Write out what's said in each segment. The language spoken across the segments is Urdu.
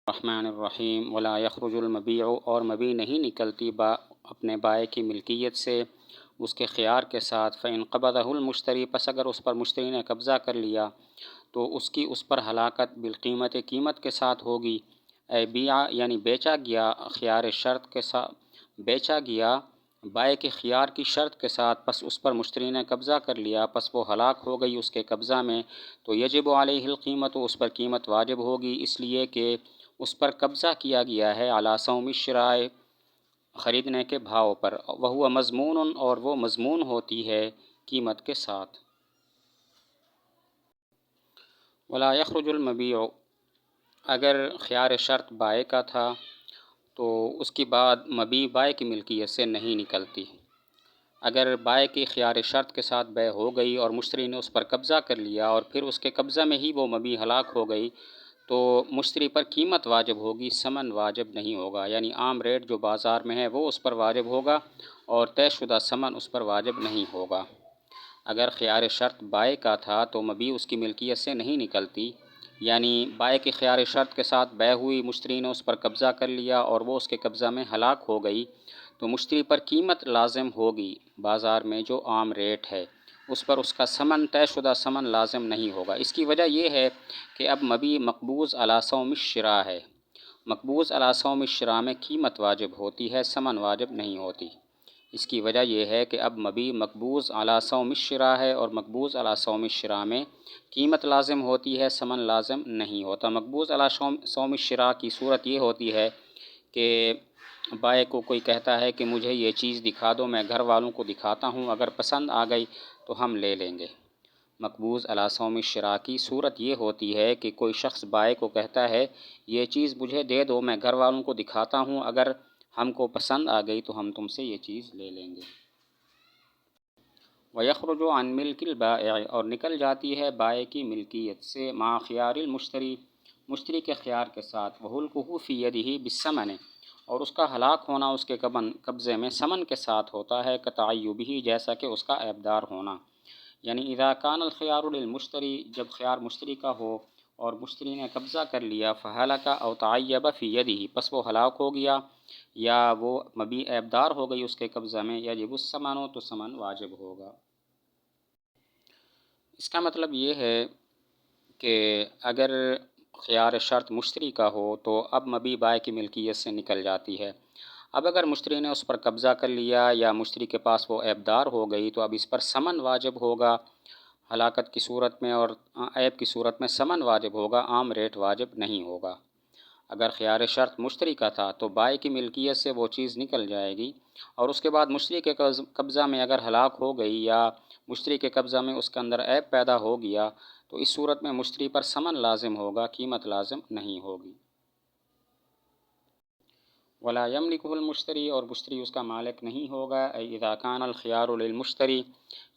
الرحمن الرحیم ولا یخرج المبیع، اور مبیع نہیں نکلتی اپنے بائع کی ملکیت سے اس کے خیار کے ساتھ، فإن قبضہ المشتری، پس اگر اس پر مشتری نے قبضہ کر لیا تو اس پر ہلاکت بالقیمت، قیمت کے ساتھ ہوگی۔ اے بیع یعنی بیچا گیا، خیار شرط کے ساتھ بیچا گیا بائع کے خیار کی شرط کے ساتھ، پس اس پر مشتری نے قبضہ کر لیا، پس وہ ہلاک ہو گئی اس کے قبضہ میں، تو یجب علیہ القیمت، اس پر قیمت واجب ہوگی، اس لیے کہ اس پر قبضہ کیا گیا ہے علی سوم الشراء، خریدنے کے بھاؤ پر، وہو مضمون، اور وہ مضمون ہوتی ہے قیمت کے ساتھ۔ ولا یخرج المبیع، اگر خیار شرط بائع کا تھا تو اس کی بعد مبیع بائع کی ملکیت سے نہیں نکلتی۔ اگر بائع کی خیار شرط کے ساتھ بیع ہو گئی اور مشتری نے اس پر قبضہ کر لیا اور پھر اس کے قبضہ میں ہی وہ مبیع ہلاک ہو گئی، تو مشتری پر قیمت واجب ہوگی، ثمن واجب نہیں ہوگا، یعنی عام ریٹ جو بازار میں ہے وہ اس پر واجب ہوگا اور طے شدہ ثمن اس پر واجب نہیں ہوگا۔ اگر خیار شرط بائع کا تھا تو مبیع اس کی ملکیت سے نہیں نکلتی، یعنی بائع کی خیار شرط کے ساتھ بیع ہوئی، مشتری نے اس پر قبضہ کر لیا اور وہ اس کے قبضہ میں ہلاک ہو گئی، تو مشتری پر قیمت لازم ہوگی بازار میں جو عام ریٹ ہے، اس پر اس کا ثمن، طے شدہ ثمن لازم نہیں ہوگا۔ اس کی وجہ یہ ہے کہ اب مبیع مقبوض علی سوم الشراء ہے، مقبوض علی سوم الشراء میں قیمت واجب ہوتی ہے، ثمن واجب نہیں ہوتی۔ اس کی وجہ یہ ہے کہ اب مبیع مقبوض علی سوم الشراء ہے، اور مقبوض علی سوم الشراء میں قیمت لازم ہوتی ہے، ثمن لازم نہیں ہوتا۔ مقبوض علی سوم الشراء کی صورت یہ ہوتی ہے کہ بائع کو کوئی کہتا ہے کہ مجھے یہ چیز دکھا دو، میں گھر والوں کو دکھاتا ہوں، اگر پسند آ گئی تو ہم لے لیں گے۔ مقبوض علی سوم الشراء کی صورت یہ ہوتی ہے کہ کوئی شخص بائع کو کہتا ہے یہ چیز مجھے دے دو، میں گھر والوں کو دکھاتا ہوں، اگر ہم کو پسند آ گئی تو ہم تم سے یہ چیز لے لیں گے۔ وَيَخْرُجُ عَنْ مِلْكِ الْبَائِعِ، اور نکل جاتی ہے بائع کی ملکیت سے، مع خیار المشتری، مشتری کے خیار کے ساتھ، وَهُلْكُهُ فِي يَدِهِ بِالثَّمَنِ، اور اس کا ہلاک ہونا اس کے قبضے میں ثمن کے ساتھ ہوتا ہے، كَتَعَيُّبِهِ، جیسا کہ اس کا عیبدار ہونا، یعنی اذا كان الخيار للمشتری، جب خیار مشتری کا ہو اور مشتری نے قبضہ کر لیا، فَهَلَكَ أَوْ تَعَيَّبَ فِي يَدِهِ، پس وہ ہلاک ہو گیا یا وہ مبیع عیبدار ہو گئی اس کے قبضہ میں، یجب الثمن، تو ثمن واجب ہوگا۔ اس کا مطلب یہ ہے کہ اگر خیار شرط مشتری کا ہو تو اب مبیع بائع کی ملکیت سے نکل جاتی ہے۔ اب اگر مشتری نے اس پر قبضہ کر لیا یا مشتری کے پاس وہ عیبدار ہو گئی تو اب اس پر ثمن واجب ہوگا ہلاکت کی صورت میں، اور عیب کی صورت میں ثمن واجب ہوگا، عام ریٹ واجب نہیں ہوگا۔ اگر خیار شرط مشتری کا تھا تو بائع کی ملکیت سے وہ چیز نکل جائے گی، اور اس کے بعد مشتری کے قبضہ میں اگر ہلاک ہو گئی یا مشتری کے قبضہ میں اس کے اندر عیب پیدا ہو گیا تو اس صورت میں مشتری پر ثمن لازم ہوگا، قیمت لازم نہیں ہوگی۔ ولا یملکہ المشتری، اور مشتری اس کا مالک نہیں ہوگا، ای اذا کان الخیار للمشتری،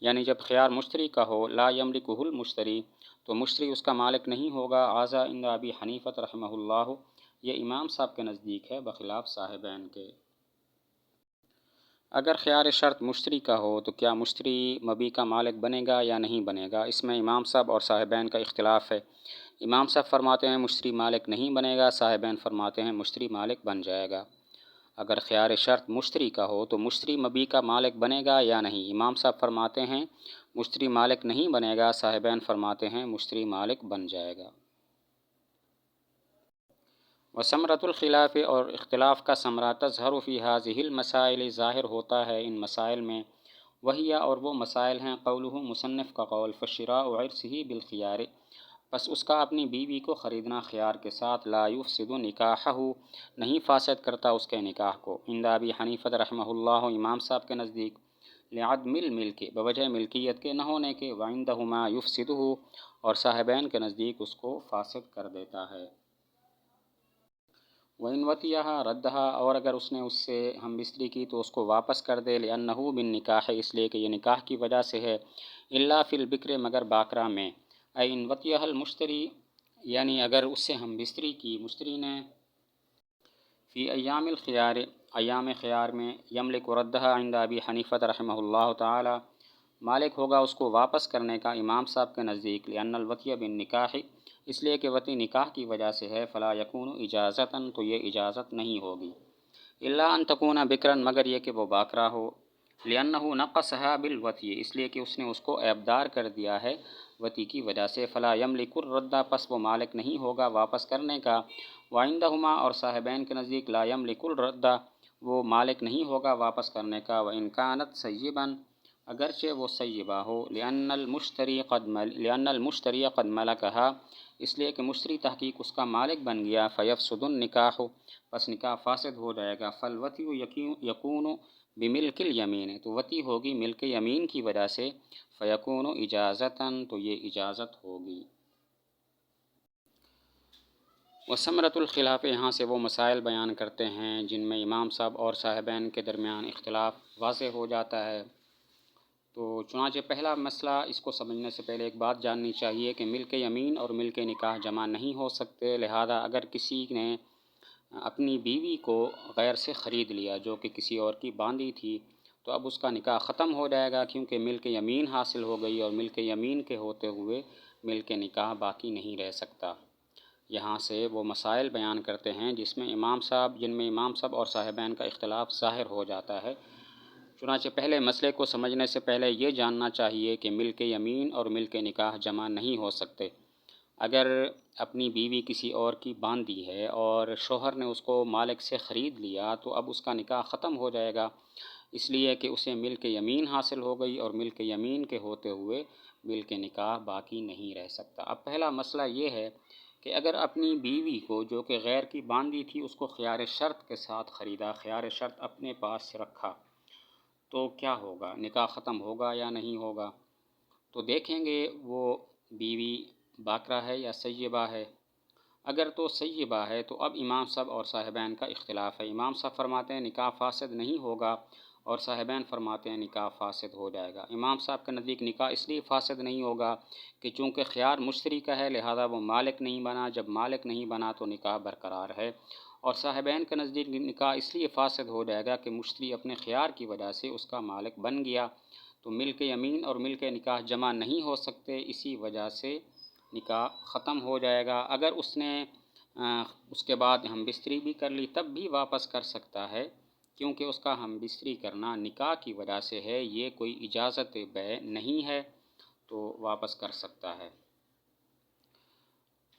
یعنی جب خیار مشتری کا ہو، لا یملکہ المشتری، تو مشتری اس کا مالک نہیں ہوگا۔ ھذا عند ابی حنیفہ رحمہ اللہ، یہ امام صاحب کے نزدیک ہے بخلاف صاحبین کے۔ اگر خیار شرط مشتری کا ہو تو کیا مشتری مبیع کا مالک بنے گا یا نہیں بنے گا؟ اس میں امام صاحب اور صاحبین کا اختلاف ہے۔ امام صاحب فرماتے ہیں مشتری مالک نہیں بنے گا، صاحبین فرماتے ہیں مشتری مالک بن جائے گا۔ اگر خیار شرط مشتری کا ہو تو مشتری مبیع کا مالک بنے گا یا نہیں؟ امام صاحب فرماتے ہیں مشتری مالک نہیں بنے گا، صاحبین فرماتے ہیں مشتری مالک بن جائے گا۔ وثمرۃ الخلاف، اور اختلاف کا ثمرہ، تظہر فی ہذہ المسائل، ظاہر ہوتا ہے ان مسائل میں، وہی، اور وہ مسائل ہیں، قولہ، مصنف کا قول، فشراء عرسہ بالخیار، پس اس کا اپنی بیوی کو خریدنا خیار کے ساتھ، لا یفسد نکاحہ، نہیں فاسد کرتا اس کے نکاح کو، عند ابی حنیفہ رحمہ اللہ، امام صاحب کے نزدیک، لعدم الملک، بوجہ ملکیت کے نہ ہونے کے، وعندہما یفسدہ، اور صاحبین کے نزدیک اس کو فاسد کر دیتا ہے۔ وَإِنْ وَطِئَهَا رَدَّهَا، اور اگر اس نے اس سے ہم بستری کی تو اس کو واپس کر دے، لِأَنَّهُ بِالنِّکَاحِ، اس لیے کہ یہ نکاح کی وجہ سے ہے، إِلَّا فِي الْبِكْرِ، مگر باکرہ میں، أي إِنْ وَطِئَهَا الْمُشْتَرِي، یعنی اگر اس سے ہم بستری کی مشتری نے، فی ایام الخیار، ایام خیار میں، یملک ردها عند ابی حنیفہ رحمہ اللہ تعالی، مالک ہوگا اس کو واپس کرنے کا امام صاحب کے نزدیک، لأن الوطیہ بالنکاح، اس لیے کہ وطی نکاح کی وجہ سے ہے، فلا یکون اجازتاً، تو یہ اجازت نہیں ہوگی، الا ان تکون بکرن، مگر یہ کہ وہ باکرا ہو، لأنہ نقصھا بالوطی، اس لیے کہ اس نے اس کو عیبدار کر دیا ہے وطی کی وجہ سے، فلا یملک الرد، پس وہ مالک نہیں ہوگا واپس کرنے کا، وعندہما، اور صاحبین کے نزدیک، لا یملک الرد، وہ مالک نہیں ہوگا واپس کرنے کا، وان کانت سیبا، اگرچہ وہ سیبہ ہو، لأن المشتری قد ملکہا، اس لیے کہ مشتری تحقیق اس کا مالک بن گیا، فیفسد النکاح، پس نکاح فاسد ہو جائے گا، فالوطی یکون بملک الیمین، تو وطی ہوگی ملک یمین کی وجہ سے، فیکون اجازتاً، تو یہ اجازت ہوگی۔ وثمرۃ الخلاف، یہاں سے وہ مسائل بیان کرتے ہیں جن میں امام صاحب اور صاحبین کے درمیان اختلاف واضح ہو جاتا ہے۔ تو چنانچہ پہلا مسئلہ، اس کو سمجھنے سے پہلے ایک بات جاننی چاہیے کہ ملک یمین اور ملک نکاح جمع نہیں ہو سکتے، لہذا اگر کسی نے اپنی بیوی کو غیر سے خرید لیا جو کہ کسی اور کی باندھی تھی، تو اب اس کا نکاح ختم ہو جائے گا، کیونکہ ملک یمین حاصل ہو گئی، اور ملک یمین کے ہوتے ہوئے ملک نکاح باقی نہیں رہ سکتا۔ یہاں سے وہ مسائل بیان کرتے ہیں جن میں امام صاحب اور صاحبین کا اختلاف ظاہر ہو جاتا ہے۔ چنانچہ پہلے مسئلے کو سمجھنے سے پہلے یہ جاننا چاہیے کہ ملک یمین اور ملک نکاح جمع نہیں ہو سکتے۔ اگر اپنی بیوی کسی اور کی باندھی ہے اور شوہر نے اس کو مالک سے خرید لیا، تو اب اس کا نکاح ختم ہو جائے گا، اس لیے کہ اسے ملک یمین حاصل ہو گئی، اور ملک یمین کے ہوتے ہوئے ملک نکاح باقی نہیں رہ سکتا۔ اب پہلا مسئلہ یہ ہے کہ اگر اپنی بیوی کو جو کہ غیر کی باندھی تھی، اس کو خیار شرط کے ساتھ خریدا، خیار شرط اپنے پاس رکھا، تو کیا ہوگا؟ نکاح ختم ہوگا یا نہیں ہوگا؟ تو دیکھیں گے وہ بیوی باکرہ ہے یا سیبہ ہے۔ اگر تو سیبہ ہے تو اب امام صاحب اور صاحبین کا اختلاف ہے۔ امام صاحب فرماتے ہیں نکاح فاسد نہیں ہوگا، اور صاحبین فرماتے ہیں نکاح فاسد ہو جائے گا۔ امام صاحب کے نزدیک نکاح اس لیے فاسد نہیں ہوگا کہ چونکہ خیار مشتری کا ہے، لہذا وہ مالک نہیں بنا، جب مالک نہیں بنا تو نکاح برقرار ہے، اور صاحبین کے نزدیک نکاح اس لیے فاسد ہو جائے گا کہ مشتری اپنے خیار کی وجہ سے اس کا مالک بن گیا، تو ملک یمین اور ملک نکاح جمع نہیں ہو سکتے، اسی وجہ سے نکاح ختم ہو جائے گا۔ اگر اس نے اس کے بعد ہم بستری بھی کر لی، تب بھی واپس کر سکتا ہے، کیونکہ اس کا ہم بستری کرنا نکاح کی وجہ سے ہے، یہ کوئی اجازت بیع نہیں ہے، تو واپس کر سکتا ہے۔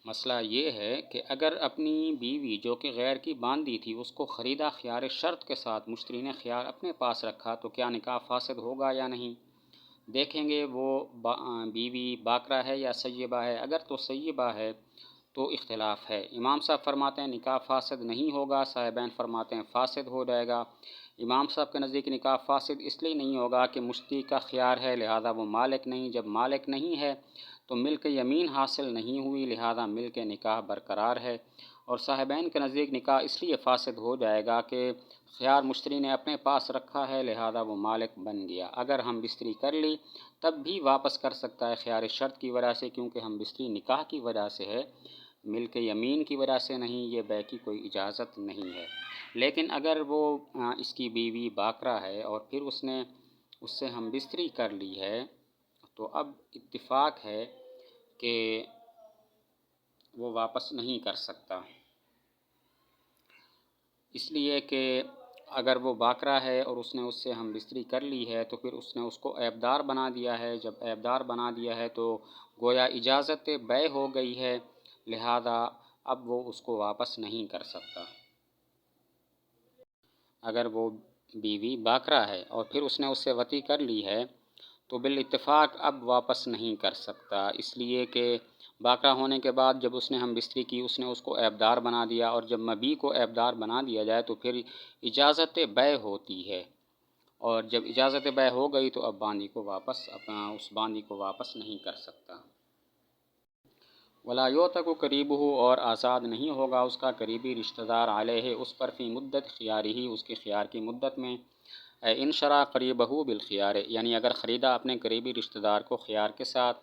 مسئلہ یہ ہے کہ اگر اپنی بیوی جو کہ غیر کی باندھی تھی، اس کو خریدا خیار شرط کے ساتھ، مشتری نے خیار اپنے پاس رکھا، تو کیا نکاح فاسد ہوگا یا نہیں؟ دیکھیں گے وہ بیوی باکرہ ہے یا سیبہ ہے۔ اگر تو سیبہ ہے تو اختلاف ہے۔ امام صاحب فرماتے ہیں نکاح فاسد نہیں ہوگا، صاحبین فرماتے ہیں فاسد ہو جائے گا۔ امام صاحب کے نزدیک نکاح فاسد اس لیے نہیں ہوگا کہ مشتری کا خیار ہے، لہذا وہ مالک نہیں، جب مالک نہیں ہے تو ملک یمین حاصل نہیں ہوئی، لہذا ملک نکاح برقرار ہے، اور صاحبین کے نزدیک نکاح اس لیے فاسد ہو جائے گا کہ خیار مشتری نے اپنے پاس رکھا ہے، لہذا وہ مالک بن گیا۔ اگر ہم بستری کر لی تب بھی واپس کر سکتا ہے خیار شرط کی وجہ سے، کیونکہ ہم بستری نکاح کی وجہ سے ہے، ملک یمین کی وجہ سے نہیں، یہ بیع کی کوئی اجازت نہیں ہے۔ لیکن اگر وہ اس کی بیوی باکرہ ہے اور پھر اس سے ہم بستری کر لی ہے، تو اب اتفاق ہے کہ وہ واپس نہیں کر سکتا، اس لیے کہ اگر وہ باکرہ ہے اور اس سے ہم بستری کر لی ہے، تو پھر اس نے اس کو عیبدار بنا دیا ہے، جب عیبدار بنا دیا ہے تو گویا اجازت بیع ہو گئی ہے، لہذا اب وہ اس کو واپس نہیں کر سکتا۔ اگر وہ بیوی باکرہ ہے اور پھر اس سے وطی کر لی ہے، تو بالاتفاق اب واپس نہیں کر سکتا، اس لیے کہ باکرہ ہونے کے بعد جب اس نے ہم بستری کی، اس نے اس کو عیبدار بنا دیا، اور جب مبیع کو عیبدار بنا دیا جائے تو پھر اجازت بیع ہوتی ہے، اور جب اجازت بیع ہو گئی تو اب باندھی کو اس باندھی کو واپس نہیں کر سکتا۔ ولا یعتق قریبہ، اور آزاد نہیں ہوگا اس کا قریبی رشتہ دار، علیہ اس پر، فی مدت خیارہ، اس کے خیار کی مدت میں، ان شرع قریبہ بالخیار، یعنی اگر خریدا اپنے قریبی رشتہ دار کو خیار کے ساتھ،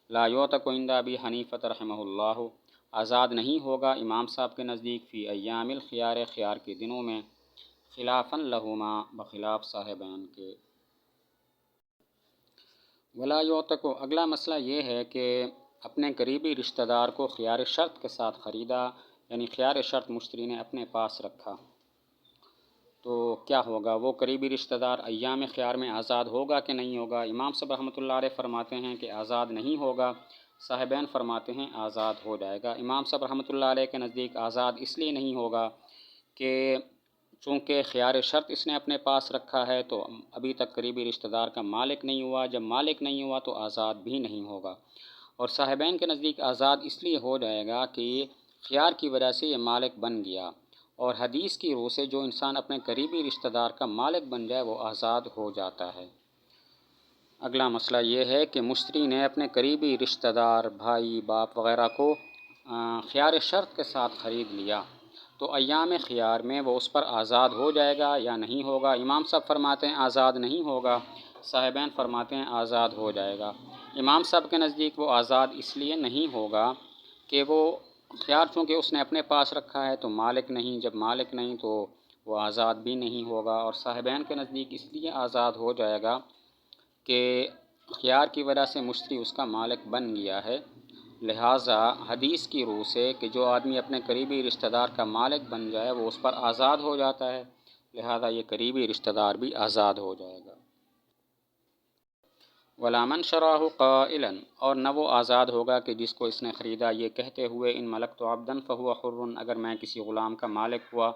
لا یعتق عند ابی حنیفہ رحمہ اللہ، آزاد نہیں ہوگا امام صاحب کے نزدیک، فی ایام الخیار، خیار کے دنوں میں، خلافاً لہما، بخلاف صاحبین کے۔ ولا یعتق، اگلا مسئلہ یہ ہے کہ اپنے قریبی رشتہ دار کو خیار شرط کے ساتھ خریدا، یعنی خیار شرط مشتری نے اپنے پاس رکھا، تو کیا ہوگا؟ وہ قریبی رشتہ دار ایام خیار میں آزاد ہوگا کہ نہیں ہوگا؟ امام صاحب رحمۃ اللہ علیہ فرماتے ہیں کہ آزاد نہیں ہوگا، صاحبین فرماتے ہیں آزاد ہو جائے گا۔ امام صاحب رحمۃ اللہ علیہ کے نزدیک آزاد اس لیے نہیں ہوگا کہ چونکہ خیار شرط اس نے اپنے پاس رکھا ہے تو ابھی تک قریبی رشتہ دار کا مالک نہیں ہوا، جب مالک نہیں ہوا تو آزاد بھی نہیں ہوگا۔ اور صاحبین کے نزدیک آزاد اس لیے ہو جائے گا کہ خیار کی وجہ سے یہ مالک بن گیا، اور حدیث کی روح سے جو انسان اپنے قریبی رشتہ دار کا مالک بن جائے وہ آزاد ہو جاتا ہے۔ اگلا مسئلہ یہ ہے کہ مشتری نے اپنے قریبی رشتہ دار بھائی باپ وغیرہ کو خیار شرط کے ساتھ خرید لیا، تو ایام خیار میں وہ اس پر آزاد ہو جائے گا یا نہیں ہوگا؟ امام صاحب فرماتے ہیں آزاد نہیں ہوگا، صاحبین فرماتے ہیں آزاد ہو جائے گا۔ امام صاحب کے نزدیک وہ آزاد اس لیے نہیں ہوگا کہ وہ خیار چونکہ اس نے اپنے پاس رکھا ہے تو مالک نہیں، جب مالک نہیں تو وہ آزاد بھی نہیں ہوگا۔ اور صاحبین کے نزدیک اس لیے آزاد ہو جائے گا کہ خیار کی وجہ سے مشتری اس کا مالک بن گیا ہے، لہٰذا حدیث کی روح سے کہ جو آدمی اپنے قریبی رشتہ دار کا مالک بن جائے وہ اس پر آزاد ہو جاتا ہے، لہٰذا یہ قریبی رشتہ دار بھی آزاد ہو جائے گا۔ وَلَا مَنْ شَرَاهُ قَائِلًا، اور نہ وہ آزاد ہوگا کہ جس کو اس نے خریدا یہ کہتے ہوئے ان ملکت عبدًا فهو حر، اگر میں کسی غلام کا مالک ہوا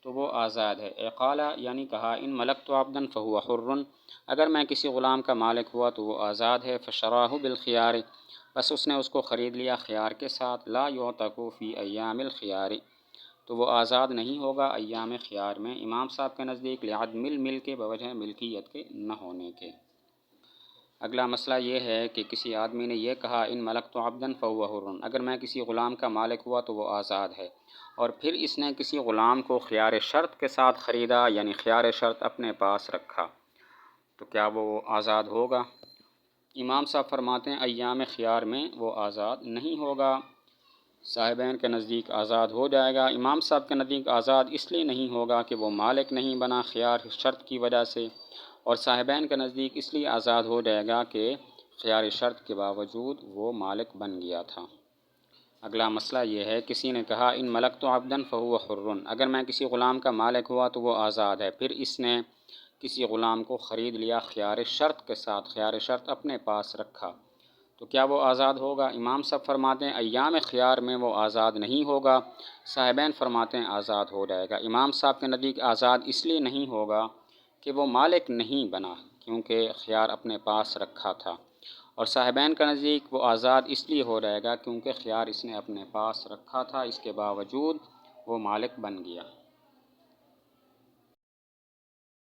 تو وہ آزاد ہے۔ قال یعنی کہا ان ملکت عبدًا فهو حر، اگر میں کسی غلام کا مالک ہوا تو وہ آزاد ہے۔ فشراه بالخيار، بس اس نے اس کو خرید لیا خیار کے ساتھ۔ لا يعتق في ایام الخيار، تو وہ آزاد نہیں ہوگا ایام خیار میں، امام صاحب کے نزدیک لعدم الملک، بوجہ ملکیت کے نہ ہونے کے۔ اگلا مسئلہ یہ ہے کہ کسی آدمی نے یہ کہا ان ملکت عبدًا فهو حر، اگر میں کسی غلام کا مالک ہوا تو وہ آزاد ہے، اور پھر اس نے کسی غلام کو خیار شرط کے ساتھ خریدا، یعنی خیار شرط اپنے پاس رکھا، تو کیا وہ آزاد ہوگا؟ امام صاحب فرماتے ہیں ایام خیار میں وہ آزاد نہیں ہوگا، صاحبین کے نزدیک آزاد ہو جائے گا۔ امام صاحب کے نزدیک آزاد اس لیے نہیں ہوگا کہ وہ مالک نہیں بنا خیار شرط کی وجہ سے، اور صاحبین کے نزدیک اس لیے آزاد ہو جائے گا کہ خیار شرط کے باوجود وہ مالک بن گیا تھا۔ اگلا مسئلہ یہ ہے کسی نے کہا ان ملکت عبدًا فهو حر، اگر میں کسی غلام کا مالک ہوا تو وہ آزاد ہے، پھر اس نے کسی غلام کو خرید لیا خیار شرط کے ساتھ، خیار شرط اپنے پاس رکھا، تو کیا وہ آزاد ہوگا؟ امام صاحب فرماتے ہیں ایام خیار میں وہ آزاد نہیں ہوگا، صاحبین فرماتے ہیں آزاد ہو جائے گا۔ امام صاحب کے نزدیک آزاد اس لیے نہیں ہوگا کہ وہ مالک نہیں بنا کیونکہ خیار اپنے پاس رکھا تھا، اور صاحبین کا نزدیک وہ آزاد اس لیے ہو جائے گا کیونکہ خیار اس نے اپنے پاس رکھا تھا، اس کے باوجود وہ مالک بن گیا۔